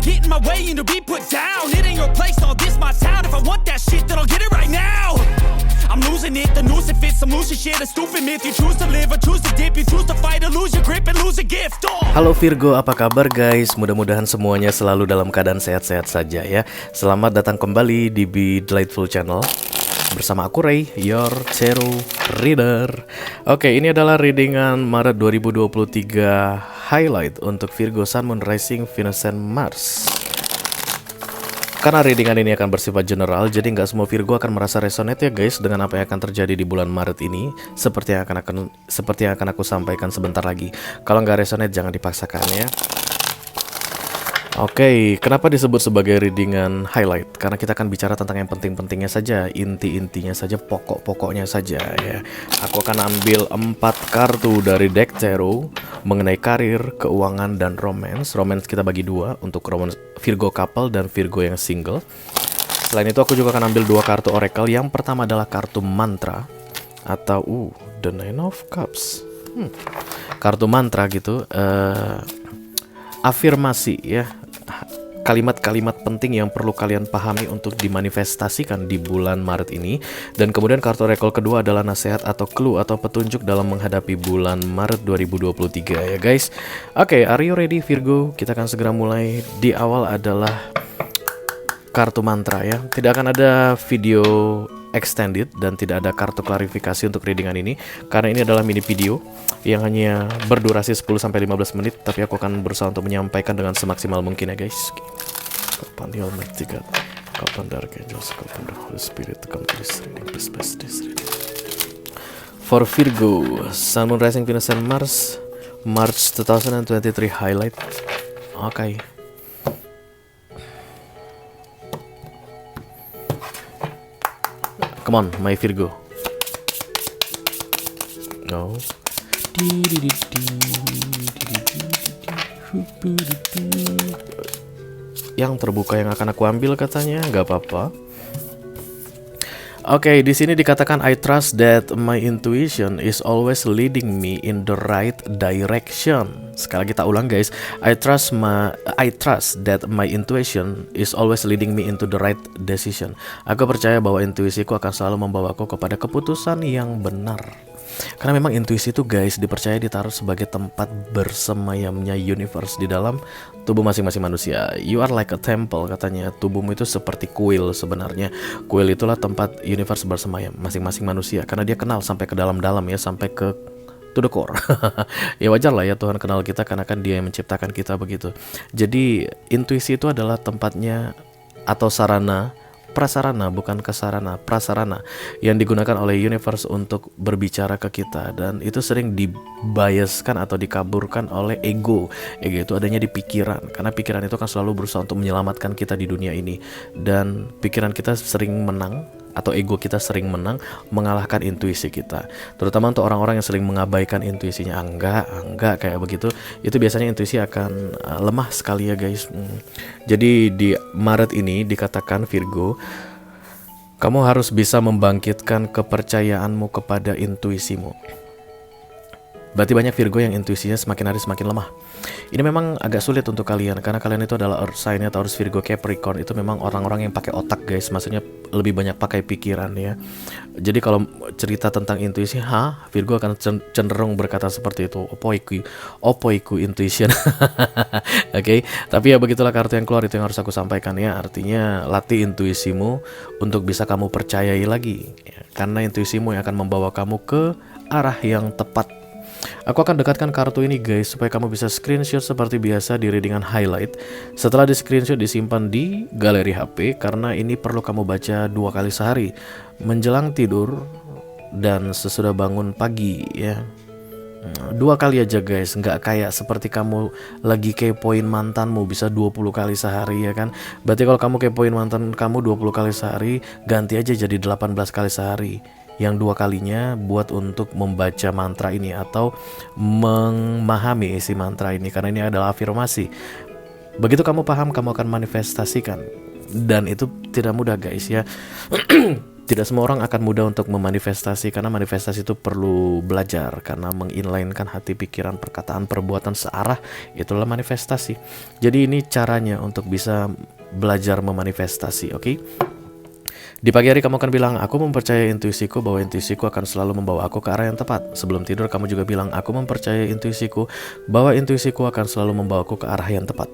get in my way and to be put down. It ain't your place, all this my town. If I want that shit, then I'll get it right now. I'm losing it, the noose it fits. I'm losing shit, a stupid myth. You choose to live or choose to dip. You choose to fight or lose your grip and lose a gift. Halo Virgo, apa kabar guys? Mudah-mudahan semuanya selalu dalam keadaan sehat-sehat saja ya. Selamat datang kembali di Be Delightful Channel. Bersama aku Ray, your tarot reader. Oke, ini adalah readingan Maret 2023 highlight untuk Virgo, Sun, Moon, Rising, Venus, and Mars. Karena readingan ini akan bersifat general, jadi nggak semua Virgo akan merasa resonate ya guys dengan apa yang akan terjadi di bulan Maret ini. Seperti yang akan aku sampaikan sebentar lagi. Kalau nggak resonate jangan dipaksakan ya. Oke, kenapa disebut sebagai readingan highlight? Karena kita akan bicara tentang yang penting-pentingnya saja, inti-intinya saja, pokok-pokoknya saja ya. Aku akan ambil 4 kartu dari deck tarot mengenai karir, keuangan, dan romance. Romance kita bagi 2 untuk Virgo couple dan Virgo yang single. Selain itu aku juga akan ambil 2 kartu oracle. Yang pertama adalah kartu mantra atau The Nine of Cups. Kartu mantra gitu, afirmasi ya. Kalimat-kalimat penting yang perlu kalian pahami untuk dimanifestasikan di bulan Maret ini. Dan kemudian kartu oracle kedua adalah nasihat atau clue atau petunjuk dalam menghadapi bulan Maret 2023 ya guys. Oke, are you ready Virgo? Kita akan segera mulai. Di awal adalah kartu mantra ya. Tidak akan ada video extended dan tidak ada kartu klarifikasi untuk readingan ini karena ini adalah mini video yang hanya berdurasi 10-15 menit, tapi aku akan berusaha untuk menyampaikan dengan semaksimal mungkin ya guys. Kapan the Almighty God, kapan the Archangels, kapan the Holy Spirit to come to this reading, please bless this reading. For Virgo, Sun, Moon, Rising, Venus, and Mars, March 2023 highlight. Okay. Come on, my Virgo. No. Yang terbuka yang akan aku ambil katanya, nggak apa-apa. Oke, di sini dikatakan I trust that my intuition is always leading me in the right direction. Sekali lagi kita ulang guys. I trust that my intuition is always leading me into the right decision. Aku percaya bahwa intuisiku akan selalu membawaku kepada keputusan yang benar. Karena memang intuisi itu guys dipercaya ditaruh sebagai tempat bersemayamnya universe di dalam tubuh masing-masing manusia. You are like a temple katanya. Tubuhmu itu seperti kuil sebenarnya. Kuil itulah tempat universe bersemayam masing-masing manusia. Karena dia kenal sampai ke dalam-dalam ya, sampai ke to the core. Ya wajar lah ya Tuhan kenal kita karena kan Dia yang menciptakan kita begitu. Jadi intuisi itu adalah tempatnya atau sarana, prasarana bukan kesarana, prasarana yang digunakan oleh universe untuk berbicara ke kita, dan itu sering dibiaskan atau dikaburkan oleh ego. Ego itu adanya di pikiran, karena pikiran itu kan selalu berusaha untuk menyelamatkan kita di dunia ini, dan pikiran kita sering menang atau ego kita sering menang mengalahkan intuisi kita. Terutama untuk orang-orang yang sering mengabaikan intuisinya, enggak kayak begitu, itu biasanya intuisi akan lemah sekali ya guys. Jadi di Maret ini dikatakan Virgo, kamu harus bisa membangkitkan kepercayaanmu kepada intuisimu. Berarti banyak Virgo yang intuisinya semakin hari semakin lemah. Ini memang agak sulit untuk kalian karena kalian itu adalah Earth sign-nya, Taurus, Virgo, Capricorn. Itu memang orang-orang yang pakai otak guys, maksudnya lebih banyak pakai pikiran ya. Jadi kalau cerita tentang intuisi, Virgo akan cenderung berkata seperti itu. Opoiku intuition. Oke, tapi ya begitulah kartu yang keluar, itu yang harus aku sampaikan ya. Artinya latih intuisimu untuk bisa kamu percayai lagi ya. Karena intuisimu yang akan membawa kamu ke arah yang tepat. Aku akan dekatkan kartu ini guys supaya kamu bisa screenshot seperti biasa di readingan highlight. Setelah di screenshot disimpan di galeri HP karena ini perlu kamu baca 2 kali sehari, menjelang tidur dan sesudah bangun pagi ya. 2 kali aja guys, nggak kayak seperti kamu lagi kepoin mantanmu bisa 20 kali sehari ya kan. Berarti kalau kamu kepoin mantan kamu 20 kali sehari, ganti aja jadi 18 kali sehari. Yang 2 kalinya buat untuk membaca mantra ini atau memahami isi mantra ini, karena ini adalah afirmasi. Begitu kamu paham, kamu akan manifestasikan, dan itu tidak mudah guys ya. Tidak semua orang akan mudah untuk memanifestasi, karena manifestasi itu perlu belajar, karena menginlinekan hati, pikiran, perkataan, perbuatan searah, itulah manifestasi. Jadi ini caranya untuk bisa belajar memanifestasi, oke? Di pagi hari kamu akan bilang, aku mempercayai intuisiku bahwa intuisiku akan selalu membawa aku ke arah yang tepat. Sebelum tidur kamu juga bilang, aku mempercayai intuisiku bahwa intuisiku akan selalu membawaku ke arah yang tepat.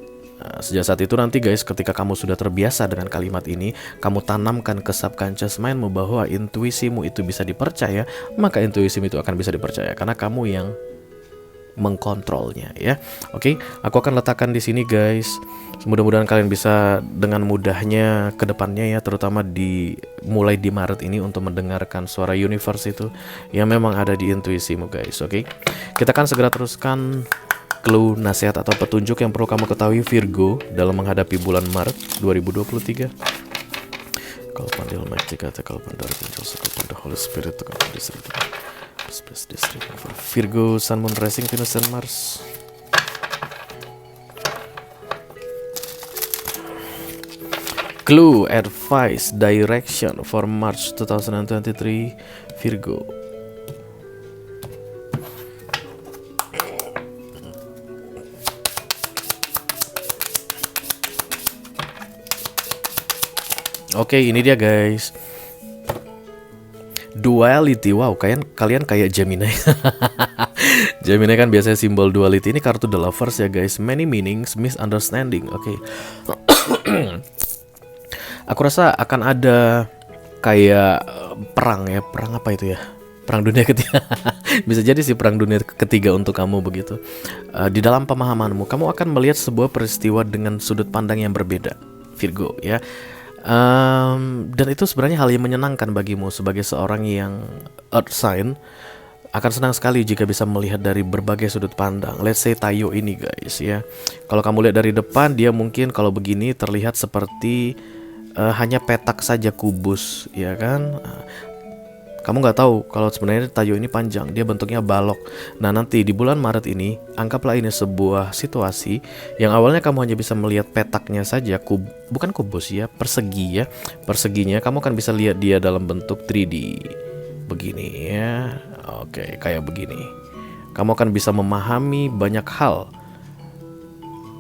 Sejak saat itu nanti guys, ketika kamu sudah terbiasa dengan kalimat ini, kamu tanamkan ke subconscious mindmu bahwa intuisimu itu bisa dipercaya, maka intuisimu itu akan bisa dipercaya karena kamu yang mengkontrolnya ya. Oke, aku akan letakkan di sini guys. Mudah-mudahan kalian bisa dengan mudahnya ke depannya ya, terutama mulai di Maret ini untuk mendengarkan suara universe itu yang memang ada di intuisimu guys. Oke, kita akan segera teruskan clue, nasihat atau petunjuk yang perlu kamu ketahui Virgo dalam menghadapi bulan Maret 2023. Kalau pandil Almighty kata, kalau pandil Angels, kalau pandil Holy Spirit, kalau pandil District for Virgo, Sun, Moon, Rising, Venus, dan Mars. Clue, advice, direction for March 2023 Virgo. Oke, ini dia guys. Duality. Wow, kalian kayak Gemini. Gemini kan biasanya simbol duality. Ini kartu The Lovers ya guys. Many meanings, misunderstanding. Oke. Aku rasa akan ada kayak perang ya. Perang apa itu ya? Perang dunia ketiga. Bisa jadi sih perang dunia ketiga untuk kamu begitu. Di dalam pemahamanmu, kamu akan melihat sebuah peristiwa dengan sudut pandang yang berbeda, Virgo ya. Dan itu sebenarnya hal yang menyenangkan bagimu sebagai seorang yang earth sign. Akan senang sekali jika bisa melihat dari berbagai sudut pandang. Let's say Tayo ini guys ya. Kalau kamu lihat dari depan, dia mungkin kalau begini terlihat seperti hanya petak saja, kubus ya kan. Kamu nggak tahu kalau sebenarnya Tayo ini panjang, dia bentuknya balok. Nah nanti di bulan Maret ini, anggaplah ini sebuah situasi yang awalnya kamu hanya bisa melihat petaknya saja, bukan kubus ya, persegi ya. Perseginya kamu akan bisa lihat dia dalam bentuk 3D begini ya. Oke, kayak begini. Kamu akan bisa memahami banyak hal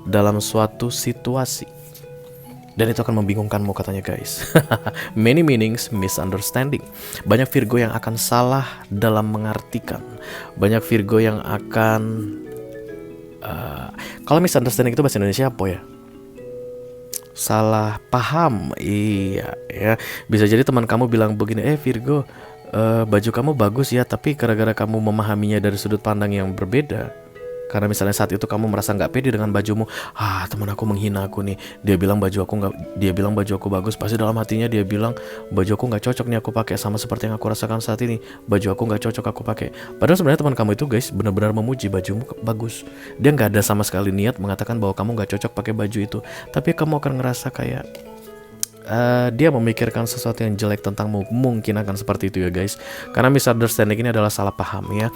dalam suatu situasi. Dan itu akan membingungkanmu katanya guys. Many meanings, misunderstanding. Banyak Virgo yang akan salah dalam mengartikan. Banyak Virgo yang akan kalau misunderstanding itu bahasa Indonesia apa ya? Salah paham. Iya ya. Bisa jadi teman kamu bilang begini, Virgo, baju kamu bagus ya, tapi gara-gara kamu memahaminya dari sudut pandang yang berbeda. Karena misalnya saat itu kamu merasa nggak pede dengan bajumu, teman aku menghina aku nih, dia bilang baju aku bagus, pasti dalam hatinya dia bilang baju aku nggak cocok nih aku pakai, sama seperti yang aku rasakan saat ini, baju aku nggak cocok aku pakai. Padahal sebenarnya teman kamu itu guys benar-benar memuji bajumu bagus, dia nggak ada sama sekali niat mengatakan bahwa kamu nggak cocok pakai baju itu, tapi kamu akan ngerasa kayak dia memikirkan sesuatu yang jelek tentangmu. Mungkin akan seperti itu ya guys, karena misunderstanding ini adalah salah paham ya.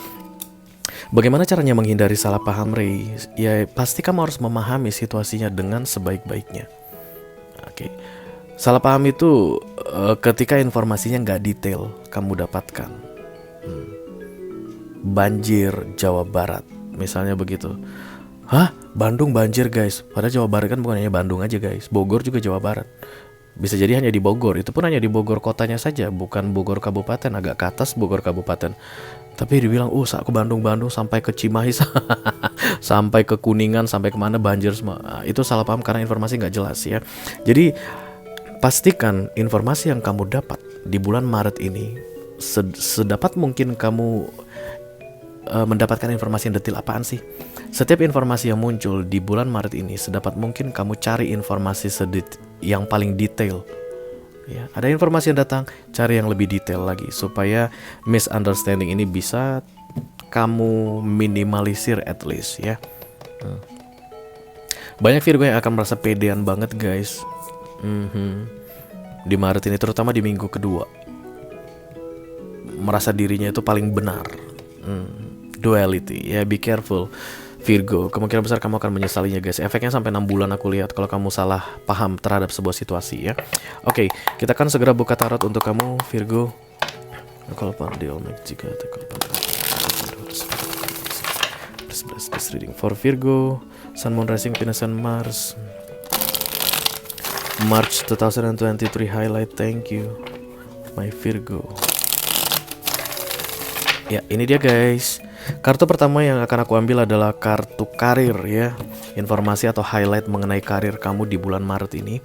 Bagaimana caranya menghindari salah paham, Ray? Ya pasti kamu harus memahami situasinya dengan sebaik-baiknya. Oke. Salah paham itu ketika informasinya nggak detail kamu dapatkan. Banjir Jawa Barat, misalnya begitu. Bandung banjir guys. Padahal Jawa Barat kan bukan hanya Bandung aja guys, Bogor juga Jawa Barat. Bisa jadi hanya di Bogor, itu pun hanya di Bogor kotanya saja, bukan Bogor Kabupaten, agak ke atas Bogor Kabupaten. Tapi dibilang, aku Bandung sampai ke Cimahi, sampai ke Kuningan, sampai kemana banjir semua. Itu salah paham karena informasi nggak jelas ya. Jadi pastikan informasi yang kamu dapat di bulan Maret ini sedapat mungkin kamu mendapatkan informasi yang detail. Apaan sih? Setiap informasi yang muncul di bulan Maret ini, sedapat mungkin kamu cari informasi yang paling detail. Ya, ada informasi yang datang, cari yang lebih detail lagi supaya misunderstanding ini bisa kamu minimalisir at least ya. Banyak Virgo yang akan merasa pedean banget guys. Di Maret ini, terutama di minggu kedua, merasa dirinya itu paling benar. Duality ya, be careful Virgo, kemungkinan besar kamu akan menyesalinya guys. Efeknya sampai 6 bulan aku lihat kalau kamu salah paham terhadap sebuah situasi ya. Oke, kita akan segera buka tarot untuk kamu Virgo. Kalau di Olmec jika this reading for Virgo, Sun, Moon, Rising, Venus, and Mars. March 2023 highlight, thank you my Virgo. Ya, ini dia guys. Kartu pertama yang akan aku ambil adalah kartu karir ya. Informasi atau highlight mengenai karir kamu di bulan Maret ini.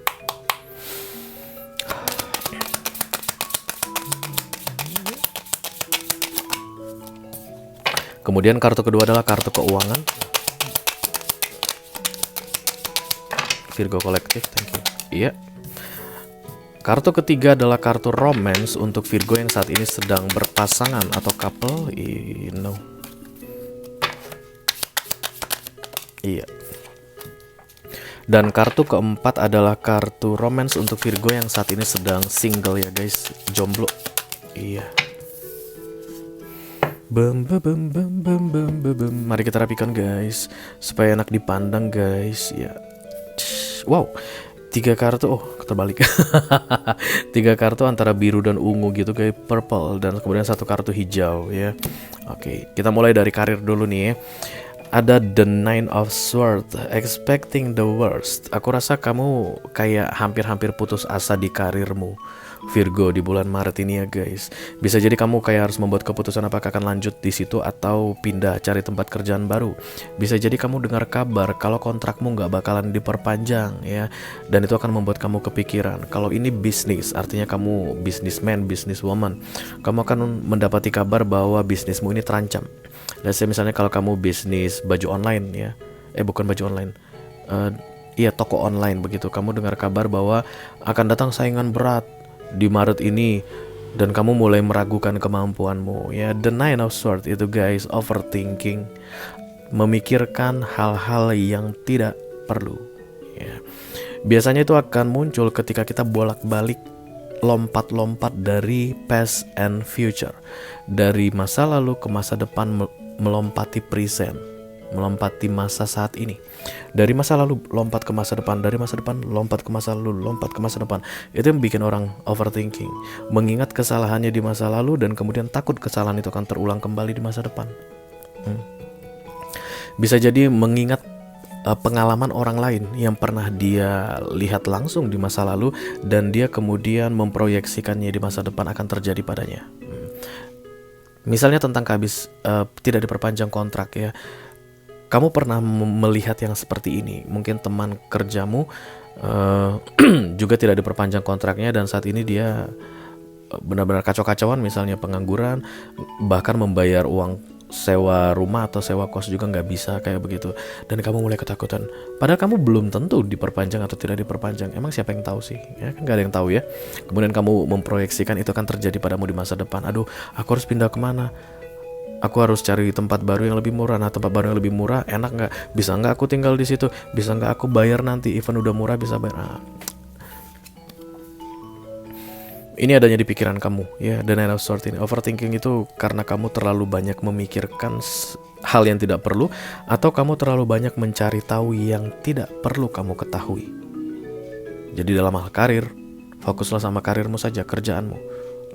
Kemudian kartu kedua adalah kartu keuangan. Virgo kolektif, thank you. Iya. Kartu ketiga adalah kartu romance untuk Virgo yang saat ini sedang berpasangan atau couple. No. Iya. Dan kartu keempat adalah kartu romance untuk Virgo yang saat ini sedang single ya guys, jomblo. Iya. Mari kita rapikan guys, supaya enak dipandang guys. Ya. Wow. 3 kartu, oh terbalik. 3 kartu antara biru dan ungu gitu kayak purple, dan kemudian 1 kartu hijau ya. Oke, kita mulai dari karir dulu nih ya. Ada the Nine of Swords, expecting the worst. Aku rasa kamu kayak hampir-hampir putus asa di karirmu Virgo di bulan Maret ini ya guys. Bisa jadi kamu kayak harus membuat keputusan apakah akan lanjut di situ atau pindah cari tempat kerjaan baru. Bisa jadi kamu dengar kabar kalau kontrakmu nggak bakalan diperpanjang ya, dan itu akan membuat kamu kepikiran. Kalau ini bisnis, artinya kamu businessman, businesswoman, kamu akan mendapati kabar bahwa bisnismu ini terancam. Dan misalnya kalau kamu bisnis baju online ya, bukan baju online, iya toko online begitu. Kamu dengar kabar bahwa akan datang saingan berat di Maret ini dan kamu mulai meragukan kemampuanmu ya. The Nine of Swords itu guys, overthinking, memikirkan hal-hal yang tidak perlu ya. Biasanya itu akan muncul ketika kita bolak-balik lompat-lompat dari past and future, dari masa lalu ke masa depan, melompati present, melompati masa saat ini. Dari masa lalu lompat ke masa depan, dari masa depan lompat ke masa lalu, lompat ke masa depan. Itu yang bikin orang overthinking, mengingat kesalahannya di masa lalu dan kemudian takut kesalahan itu akan terulang kembali di masa depan. Bisa jadi mengingat pengalaman orang lain yang pernah dia lihat langsung di masa lalu dan dia kemudian memproyeksikannya di masa depan akan terjadi padanya. Misalnya tentang tidak diperpanjang kontrak ya. Kamu pernah melihat yang seperti ini. Mungkin teman kerjamu juga tidak diperpanjang kontraknya dan saat ini dia benar-benar kacau-kacauan, misalnya pengangguran, bahkan membayar uang sewa rumah atau sewa kos juga nggak bisa kayak begitu. Dan kamu mulai ketakutan. Padahal kamu belum tentu diperpanjang atau tidak diperpanjang. Emang siapa yang tahu sih? Ya kan nggak ada yang tahu ya. Kemudian kamu memproyeksikan itu akan terjadi padamu di masa depan. Aduh, aku harus pindah kemana? Aku harus cari tempat baru yang lebih murah. Nah, tempat baru yang lebih murah enak nggak? Bisa nggak aku tinggal di situ? Bisa nggak aku bayar nanti? Even udah murah bisa bayar. Nah, ini adanya di pikiran kamu ya. The Nine of Swords ini, overthinking itu karena kamu terlalu banyak memikirkan hal yang tidak perlu, atau kamu terlalu banyak mencari tahu yang tidak perlu kamu ketahui. Jadi dalam hal karir, fokuslah sama karirmu saja, kerjaanmu.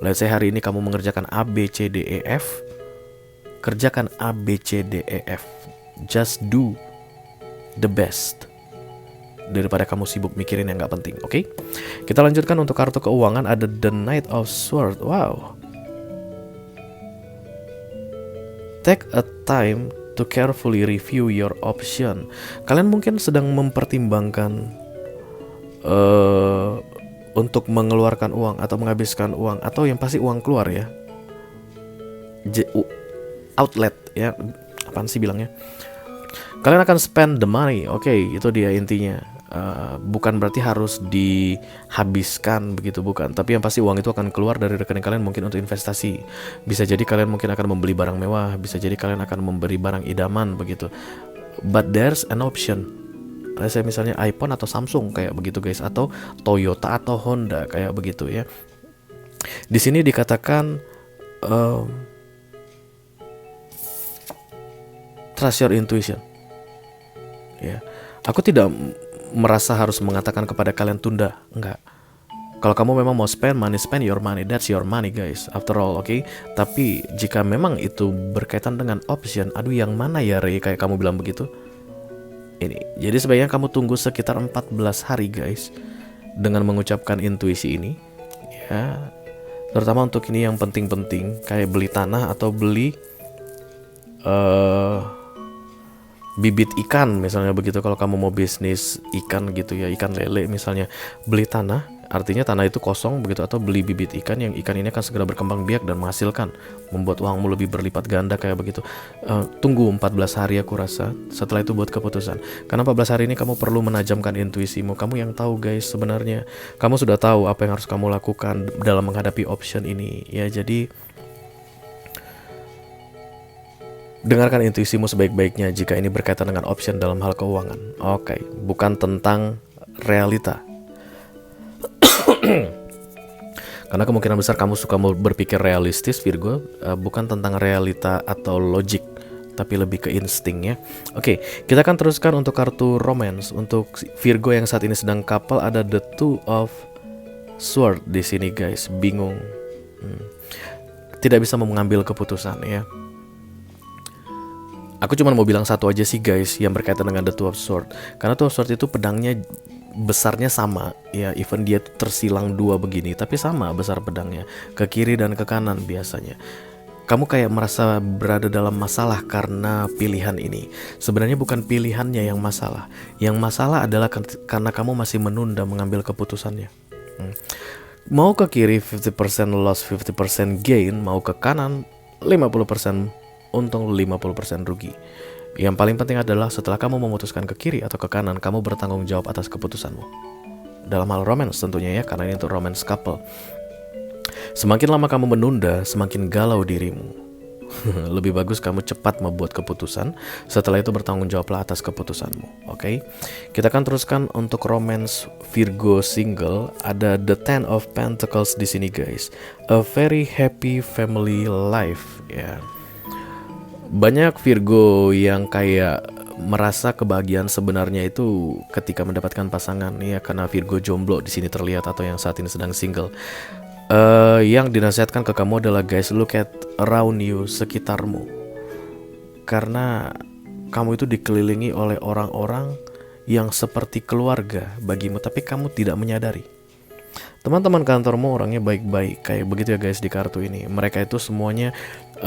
Let's say hari ini kamu mengerjakan A, B, C, D, E, F. Kerjakan A, B, C, D, E, F. Just do the best daripada kamu sibuk mikirin yang gak penting. Oke? Kita lanjutkan untuk kartu keuangan. Ada The Knight of Swords. Wow. Take a time to carefully review your option. Kalian mungkin sedang mempertimbangkan untuk mengeluarkan uang atau menghabiskan uang, atau yang pasti uang keluar ya. Outlet ya, apaan sih bilangnya? Kalian akan spend the money. Oke, itu dia intinya. Bukan berarti harus dihabiskan begitu, bukan. Tapi yang pasti uang itu akan keluar dari rekening kalian, mungkin untuk investasi. Bisa jadi kalian mungkin akan membeli barang mewah, bisa jadi kalian akan memberi barang idaman begitu. But there's an option. Saya misalnya iPhone atau Samsung kayak begitu guys, atau Toyota atau Honda kayak begitu ya. Di sini dikatakan trust your intuition. Ya, aku tidak merasa harus mengatakan kepada kalian tunda, enggak. Kalau kamu memang mau spend your money, that's your money guys, after all, oke? Tapi jika memang itu berkaitan dengan option, aduh yang mana ya Ray, kayak kamu bilang begitu. Ini, jadi sebaiknya kamu tunggu sekitar 14 hari guys, dengan mengucapkan intuisi ini, ya. Terutama untuk ini yang penting-penting, kayak beli tanah atau beli bibit ikan misalnya begitu. Kalau kamu mau bisnis ikan gitu ya, ikan lele misalnya, beli tanah, artinya tanah itu kosong begitu, atau beli bibit ikan yang ikan ini akan segera berkembang biak dan menghasilkan, membuat uangmu lebih berlipat ganda kayak begitu. Tunggu 14 hari aku rasa, setelah itu buat keputusan. Karena 14 hari ini kamu perlu menajamkan intuisimu. Kamu yang tahu guys, sebenarnya kamu sudah tahu apa yang harus kamu lakukan dalam menghadapi option ini ya. Jadi dengarkan intuisimu sebaik-baiknya jika ini berkaitan dengan option dalam hal keuangan. Oke, bukan tentang realita. Karena kemungkinan besar kamu suka berpikir realistis Virgo, bukan tentang realita atau logik, tapi lebih ke insting ya. Oke, kita akan teruskan untuk kartu romance. Untuk Virgo yang saat ini sedang couple, ada the Two of Swords di sini guys. Bingung, tidak bisa mengambil keputusan ya. Aku cuma mau bilang satu aja sih guys yang berkaitan dengan the Two of Swords. Karena Two of Swords itu pedangnya besarnya sama ya, even dia tersilang dua begini, tapi sama besar pedangnya, ke kiri dan ke kanan biasanya. Kamu kayak merasa berada dalam masalah karena pilihan ini. Sebenarnya bukan pilihannya yang masalah. Yang masalah adalah karena kamu masih menunda mengambil keputusannya. Mau ke kiri 50% loss 50% gain, mau ke kanan 50% untung 50% rugi. Yang paling penting adalah setelah kamu memutuskan ke kiri atau ke kanan, kamu bertanggung jawab atas keputusanmu. Dalam hal romance tentunya ya, karena ini untuk romance couple. Semakin lama kamu menunda, semakin galau dirimu. Lebih bagus kamu cepat membuat keputusan, setelah itu bertanggung jawablah atas keputusanmu. Oke? Kita akan teruskan untuk romance Virgo single. Ada the Ten of Pentacles di sini guys. A very happy family life ya. Banyak Virgo yang kayak merasa kebahagiaan sebenarnya itu ketika mendapatkan pasangan ya, karena Virgo jomblo di sini terlihat atau yang saat ini sedang single. Yang dinasihatkan ke kamu adalah guys, look at around you, sekitarmu. Karena kamu itu dikelilingi oleh orang-orang yang seperti keluarga bagimu, tapi kamu tidak menyadari. Teman-teman kantormu orangnya baik-baik kayak begitu ya guys di kartu ini. Mereka itu semuanya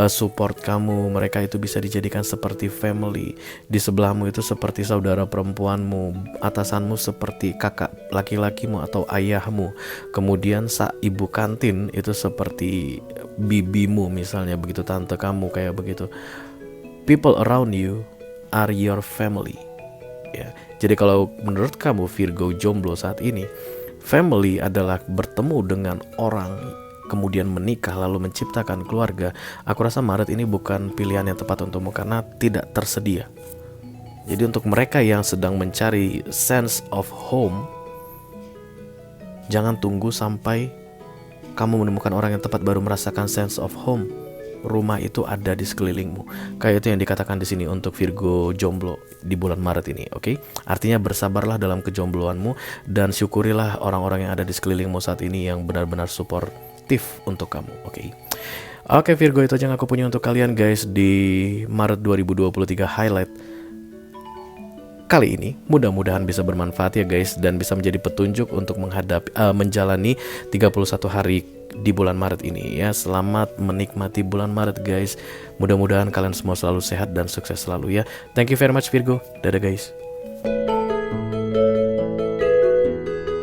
support kamu, mereka itu bisa dijadikan seperti family. Di sebelahmu itu seperti saudara perempuanmu, atasanmu seperti kakak laki-lakimu atau ayahmu. Kemudian ibu kantin itu seperti bibimu misalnya begitu, tante kamu kayak begitu. People around you are your family ya. Jadi kalau menurut kamu Virgo jomblo saat ini, family adalah bertemu dengan orang, kemudian menikah, lalu menciptakan keluarga. Aku rasa Maret ini bukan pilihan yang tepat untukmu karena tidak tersedia. Jadi untuk mereka yang sedang mencari sense of home, jangan tunggu sampai kamu menemukan orang yang tepat baru merasakan sense of home. Rumah itu ada di sekelilingmu. Kayak itu yang dikatakan di sini untuk Virgo jomblo di bulan Maret ini, oke? Artinya bersabarlah dalam kejombloanmu dan syukurilah orang-orang yang ada di sekelilingmu saat ini yang benar-benar suportif untuk kamu, oke? Oke Virgo, itu aja yang aku punya untuk kalian guys di Maret 2023 highlight kali ini. Mudah-mudahan bisa bermanfaat ya guys, dan bisa menjadi petunjuk untuk menjalani 31 hari di bulan Maret ini ya. Selamat menikmati bulan Maret guys. Mudah-mudahan kalian semua selalu sehat dan sukses selalu ya. Thank you very much Virgo. Dadah guys.